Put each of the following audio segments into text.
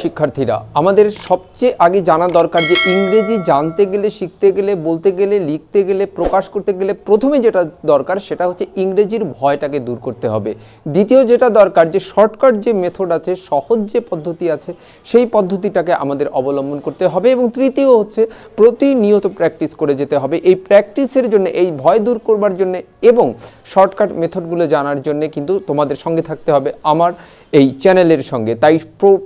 শিক্ষার্থীরা, আমাদের সবচেয়ে আগে জানা দরকার যে ইংরেজি জানতে গেলে, শিখতে গেলে, বলতে গেলে, লিখতে গেলে, প্রকাশ করতে গেলে প্রথমে যেটা দরকার সেটা হচ্ছে ইংরেজির ভয়টাকে দূর করতে হবে। দ্বিতীয় যেটা দরকার যে শর্টকাট যে মেথড আছে, সহজ যে পদ্ধতি আছে সেই পদ্ধতিটাকে আমাদের অবলম্বন করতে হবে। এবং তৃতীয় হচ্ছে প্রতিনিয়ত প্র্যাকটিস করে যেতে হবে। এই প্র্যাকটিসের জন্য, এই ভয় দূর করবার জন্য এবং শর্টকাট মেথডগুলো জানার জন্য কিন্তু তোমাদের সঙ্গে থাকতে হবে আমার এই চ্যানেলের সঙ্গে। তাই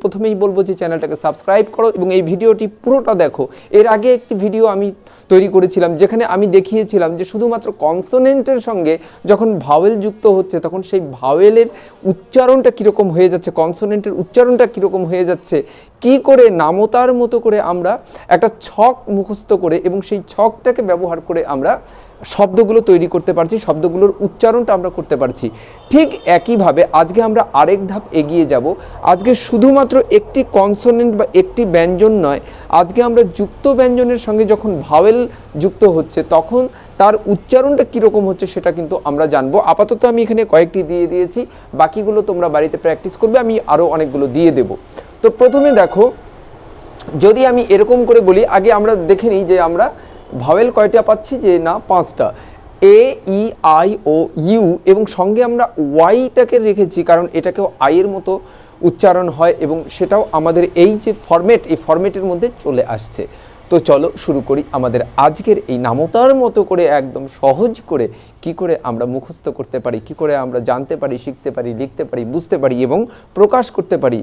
প্রথমেই বলবো যে চ্যানেলটাকে সাবস্ক্রাইব করো এবং এই ভিডিওটি পুরোটা দেখো। এর আগে একটি ভিডিও আমি তৈরি করেছিলাম যেখানে আমি দেখিয়েছিলাম যে শুধুমাত্র কনসোনেন্টের সঙ্গে যখন ভাওয়েল যুক্ত হচ্ছে তখন সেই ভাওয়েলের উচ্চারণটা কীরকম হয়ে যাচ্ছে, কনসোনেন্টের উচ্চারণটা কীরকম হয়ে যাচ্ছে, কি করে নামতার মতো করে আমরা একটা ছক মুখস্থ করে এবং সেই ছকটাকে ব্যবহার করে আমরা শব্দগুলো তৈরি করতে পারছি, শব্দগুলোর উচ্চারণটা আমরা করতে পারছি। ঠিক একইভাবে আজকে আমরা আরেক ধাপ এগিয়ে যাব। আজকে শুধুমাত্র একটি কনসোনেন্ট বা একটি ব্যঞ্জন নয়, আজকে আমরা যুক্ত ব্যঞ্জনের সঙ্গে যখন ভাওয়েল যুক্ত হচ্ছে তখন তার উচ্চারণটা কীরকম হচ্ছে সেটা কিন্তু আমরা জানবো। আপাতত আমি এখানে কয়েকটি দিয়ে দিয়েছি, বাকিগুলো তোমরা বাড়িতে প্র্যাকটিস করবে, আমি আরও অনেকগুলো দিয়ে দেব। তো প্রথমে দেখো, যদি আমি এরকম করে বলি, আগে আমরা দেখে নিই যে আমরা ভাওয়েল কয়টা পাচ্ছি, যে না 5টা, এ, ই, আই, ও, ইউ, এবং সঙ্গে আমরা ওয়াইটাকে রেখেছি কারণ এটাকেও আইয়ের মতো উচ্চারণ হয় এবং সেটাও আমাদের এই যে ফরম্যাট, এই ফরম্যাটের মধ্যে চলে আসছে। তো চলো শুরু করি আমাদের আজকের এই নামতার মতো করে একদম সহজ করে কি করে আমরা মুখস্থ করতে পারি, কি করে আমরা জানতে পারি, শিখতে পারি, লিখতে পারি, বুঝতে পারি এবং প্রকাশ করতে পারি।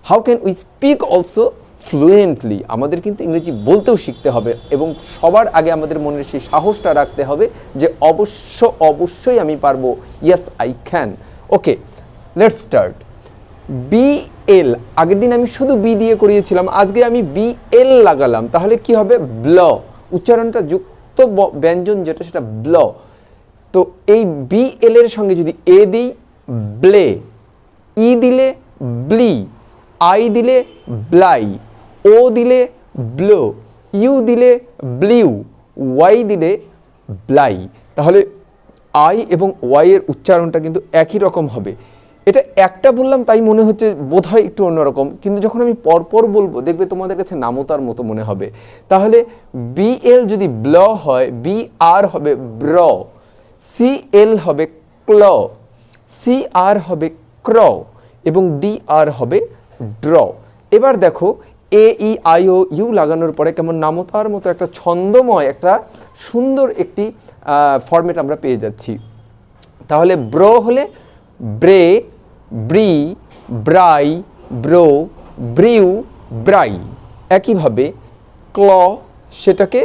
How can we speak also fluently. আমাদের কিন্তু ইংরেজি বলতেও শিখতে হবে এবং সবার আগে আমাদের মনের সেই সাহসটা রাখতে হবে যে অবশ্যই আমি পারবো, yes I can. Okay, let's start. BL, আগের দিন আমি শুধু বি দিয়ে করিয়েছিলাম, আজকে আমি বিএল লাগালাম, তাহলে কি হবে? ব্ল, উচ্চারণটা যুক্ত ব্যঞ্জন যেটা সেটা ব্ল। তো এই বিএল এর সঙ্গে যদি এ দিই ব্লে, ই দিলে ব্লি, আই দিলে ব্লাই, ও দিলে ব্লো, ইউ দিলে ব্লিউ, ওয়াই দিলে ব্লাই। তাহলে আই এবং ওয়াই এর উচ্চারণটা কিন্তু একই রকম হবে। এটা একটা বললাম তাই মনে হচ্ছে বোধহয় একটু অন্যরকম, কিন্তু যখন আমি পরপর বলবো দেখবে তোমাদের কাছে নামতার মতো মনে হবে। তাহলে বিএল যদি ব্ল হয়, বি আর হবে ব্র, সি এল হবে ক্ল, সি আর হবে ক্র এবং ডি আর হবে ড্র। এবার দেখো এ, ই, আই, ও, ইউ লাগানোর পরে কেমন নামতার মতো একটা ছন্দময়, একটা সুন্দর একটি ফরম্যাট আমরা পেয়ে যাচ্ছি। তাহলে ব্র হলে ব্রে, ব্রি, ব্রাই, ব্রো, ব্রিউ, ব্রাই। একইভাবে ক্ল, সেটাকে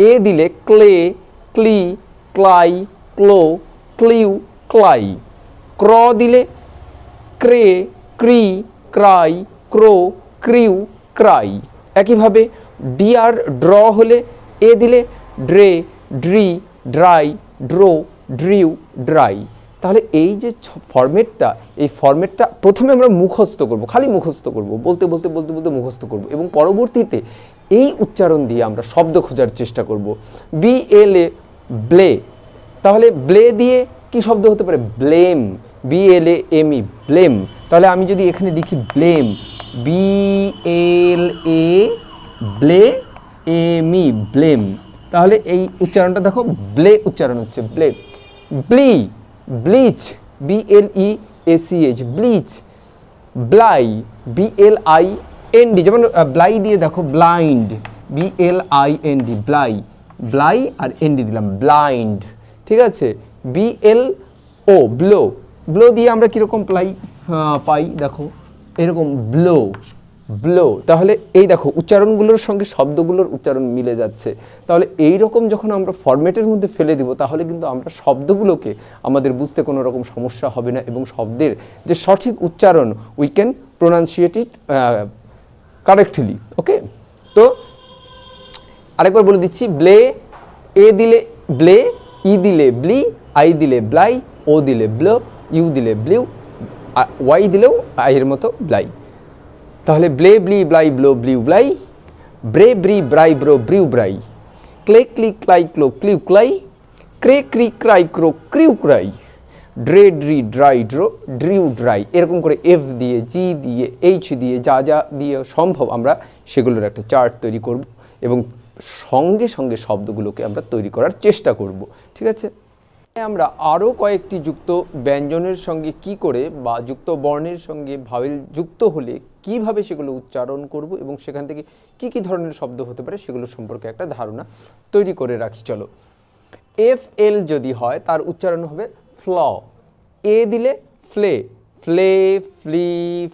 এ দিলে ক্লে, ক্লি, ক্লাই, ক্লো, ক্লিউ, ক্লাই। ক্র দিলে ক্রে, ক্রি, ক্রাই, ক্রো, ক্রিউ, ক্রাই। একইভাবে ডিআর ড্র হলে এ দিলে ড্রে, ড্রি, ড্রাই, ড্রো, ড্রিউ, ড্রাই। তাহলে এই যে ফরম্যাটটা, এই ফরম্যাটটা প্রথমে আমরা মুখস্থ করব, খালি মুখস্থ করব, বলতে বলতে বলতে বলতে মুখস্থ করব এবং পরবর্তীতে এই উচ্চারণ দিয়ে আমরা শব্দ খোঁজার চেষ্টা করব। বি এল এ ব্লে, তাহলে ব্লে দিয়ে কি শব্দ হতে পারে? Blame, B L A M E, blame. তাহলে আমি যদি এখানে লিখি ব্লেম, বি এল এ ব্লে এম ই, ব্লেম, তাহলে এই উচ্চারণটা দেখো ব্লে উচ্চারণ হচ্ছে, ব্লে। ব্লি, bleach, B L E A C H, bleach. ব্লাই, B L I N D, যেমন ব্লাই দিয়ে দেখো blind, B L I N D, ব্লাই, ব্লাই আর এন ডি দিলাম, ব্লাইন্ড। ঠিক আছে, B L O blow, blow দিয়ে আমরা কীরকম পাই দেখো এরকম ব্লো, ব্লো। তাহলে এই দেখো উচ্চারণগুলোর সঙ্গে শব্দগুলোর উচ্চারণ মিলে যাচ্ছে। তাহলে এই রকম যখন আমরা ফরম্যাটের মধ্যে ফেলে দিব তাহলে কিন্তু আমরা শব্দগুলোকে আমাদের বুঝতে কোনো রকম সমস্যা হবে না এবং শব্দের যে সঠিক উচ্চারণ উই ক্যান প্রোনাউন্সিয়েট ইট কারেক্টলি। ওকে, তো আরেকবার বলে দিচ্ছি, ব্লে, এ দিলে ব্লে, ই দিলে ব্লি, আই দিলে ব্লাই, ও দিলে ব্লো, ইউ দিলে ব্লিউ, ওয়াই দিলেও আইয়ের মতো ব্লাই। তাহলে ব্লে, ব্লি, ব্লাই, ব্লো, ব্লিউ, ব্লাই, ব্রে, ব্রি, ব্রাই, ব্রো, ব্রিউ, ব্রাই, ক্লে, ক্লি, ক্লাই, ক্লো, ক্লিউ, ক্লাই, ক্রে, ক্রি, ক্রাই, ক্রো, ক্রিউ, ক্রাই, ড্রে ড্রি ড্রাই ড্রো ড্রিউ ড্রাই, এরকম করে এফ দিয়ে, জি দিয়ে, এইচ দিয়ে, যা যা দিয়ে সম্ভব আমরা সেগুলোর একটা চার্ট তৈরি করব এবং সঙ্গে সঙ্গে শব্দগুলোকে আমরা তৈরি করার চেষ্টা করব। ঠিক আছে, আমরা আরও কয়েকটি যুক্ত ব্যঞ্জনের সঙ্গে কি করে বা যুক্ত বর্ণের সঙ্গে ভাওয়েল যুক্ত হলে কিভাবে সেগুলো উচ্চারণ করব এবং সেখান থেকে কি কি ধরনের শব্দ হতে পারে সেগুলো সম্পর্কে একটা ধারণা তৈরি করে রাখি। চলো, এফ এল যদি হয় তার উচ্চারণ হবে ফ্ল, এ দিলে ফ্লে, ফ্লে, flea,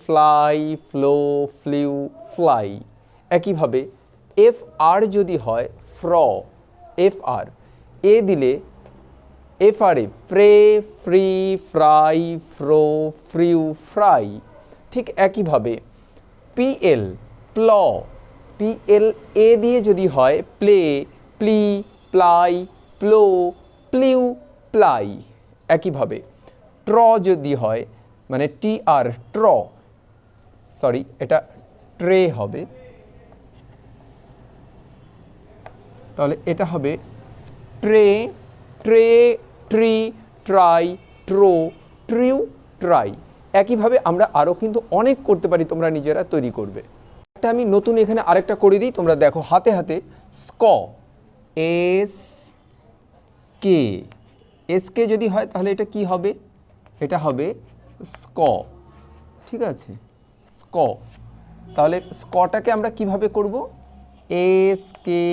fly, flow, flew, fly. একইভাবে এফ আর যদি হয় ফ্র, এফ আর, এ দিলে এফ আর এ ফ্রে, ফ্রি, ফ্রাই, ফ্রো, ফ্রিউ, ফ্রাই। ঠিক একইভাবে পিএল প্ল, পিএল এ দিয়ে যদি হয় প্লে, প্লি, প্লাই, প্লো, প্লিউ, প্লাই। একইভাবে ট্র যদি হয় মানে টি আর ট্র, সরি এটা ট্রে হবে, তাহলে এটা হবে ট্রে, ট্রে, ট্রি, ট্রাই, ট্রো, ট্রিউ, ট্রাই। একইভাবে আমরা আরও কিন্তু অনেক করতে পারি, তোমরা নিজেরা তৈরি করবে। একটা আমি নতুন এখানে আরেকটা করে দিই, তোমরা দেখো হাতে হাতে। স্ক, এস কে, এস কে যদি হয় তাহলে এটা কি হবে, এটা হবে স্ক। ঠিক আছে, স্ক। তাহলে স্কটাকে আমরা কিভাবে করব, এস কে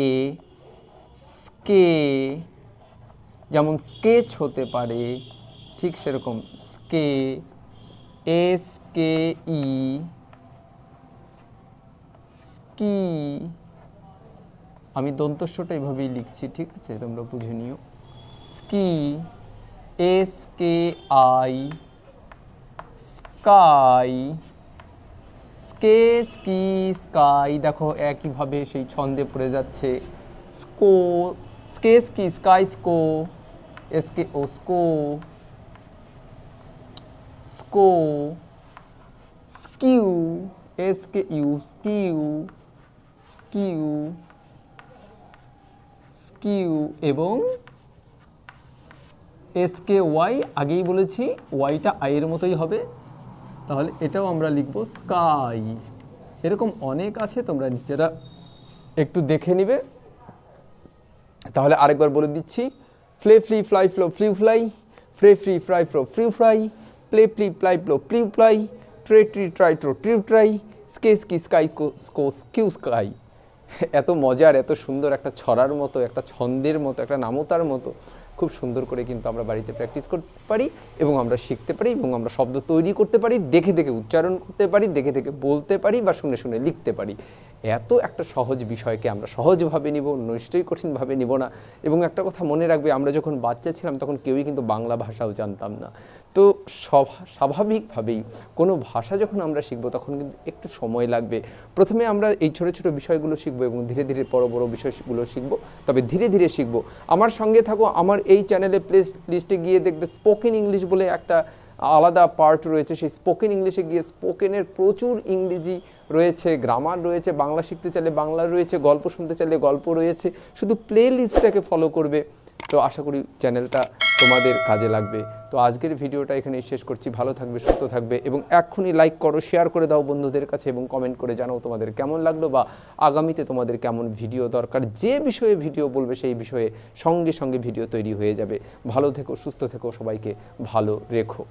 এ, স্কে, যেমন স্কেচ হতে পারে ঠিক সেরকম স্কে, এস কে ই, স্কি। আমি দন্তস্বটা এইভাবেই লিখছি, ঠিক আছে, তোমরা বুঝে নিও। Ski, S K I, sky, স্কে, স্কি, স্কাই। দেখো একইভাবে সেই ছন্দে পড়ে যাচ্ছে। স্কো, স্কে, স্কি, স্কাই, স্কো, এসকে ও, স্কো, স্কো, স্কিউ, এসকে ইউ, স্কিউ, স্কিউ, স্কিউ। এবং এসকে ওয়াই, আগেই বলেছি ওয়াইটা আইয়ের মতোই হবে, তাহলে এটাও আমরা লিখব স্কাই। এরকম অনেক আছে, তোমরা নিজেরা একটু দেখে নিবে। তাহলে আরেকবার বলে দিচ্ছি, ফ্লে, flea, fly, flow, flew, fly, ফ্রে, ফ্রি, ফ্রাই, ফ্লো, ফ্রিউ, ফ্রাই, প্লে, প্লি, প্লাই, প্লো, প্লিউ, প্লাই, ট্রে, ট্রি, ট্রাই, ট্রো, ট্রিউ, ট্রাই, স্কে, স্কি, স্কাই, স্কো, স্কিউ, স্কাই। এত মজার, এত সুন্দর একটা ছড়ার মতো, একটা ছন্দের মতো, একটা নামতার মতো খুব সুন্দর করে কিন্তু আমরা বাড়িতে প্র্যাকটিস করতে পারি এবং আমরা শিখতে পারি এবং আমরা শব্দ তৈরি করতে পারি, দেখে দেখে উচ্চারণ করতে পারি, দেখে দেখে বলতে পারি বা শুনে শুনে লিখতে পারি। এত একটা সহজ বিষয়কে আমরা সহজভাবে নিব, নিশ্চয়ই কঠিনভাবে নিব না। এবং একটা কথা মনে রাখবে, আমরা যখন বাচ্চা ছিলাম তখন কেউই কিন্তু বাংলা ভাষাও জানতাম না। তো স্বাভাবিকভাবেই কোনো ভাষা যখন আমরা শিখবো তখন কিন্তু একটু সময় লাগবে। প্রথমে আমরা এই ছোটো ছোটো বিষয়গুলো শিখবো এবং ধীরে ধীরে বড় বড় বিষয়গুলো শিখবো, তবে ধীরে ধীরে শিখবো। আমার সঙ্গে থাকো, আমার এই চ্যানেলে প্লে লিস্টে গিয়ে দেখবে স্পোকেন ইংলিশ বলে একটা আলাদা পার্ট রয়েছে। সেই স্পোকেন ইংলিশে গিয়ে স্পোকেনের প্রচুর ইংরেজি রয়েছে, গ্রামার রয়েছে, বাংলা শিখতে চাইলে বাংলা রয়েছে, গল্প শুনতে চাইলে গল্প রয়েছে। শুধু প্লে লিস্টটাকে ফলো করবে, তো আশা করি চ্যানেলটা তোমাদের কাজে লাগবে। তো আজকের ভিডিওটা এখানেই শেষ করছি। ভালো থাকবে, সুস্থ থাকবে এবং এক্ষুনি লাইক করো, শেয়ার করে দাও বন্ধুদের কাছে এবং কমেন্ট করে জানাও তোমাদের কেমন লাগলো বা আগামীতে তোমাদের কেমন ভিডিও দরকার। যে বিষয়ে ভিডিও বলবে সেই বিষয়ে সঙ্গে সঙ্গে ভিডিও তৈরি হয়ে যাবে। ভালো থেকো, সুস্থ থেকো, সবাইকে ভালো রেখো।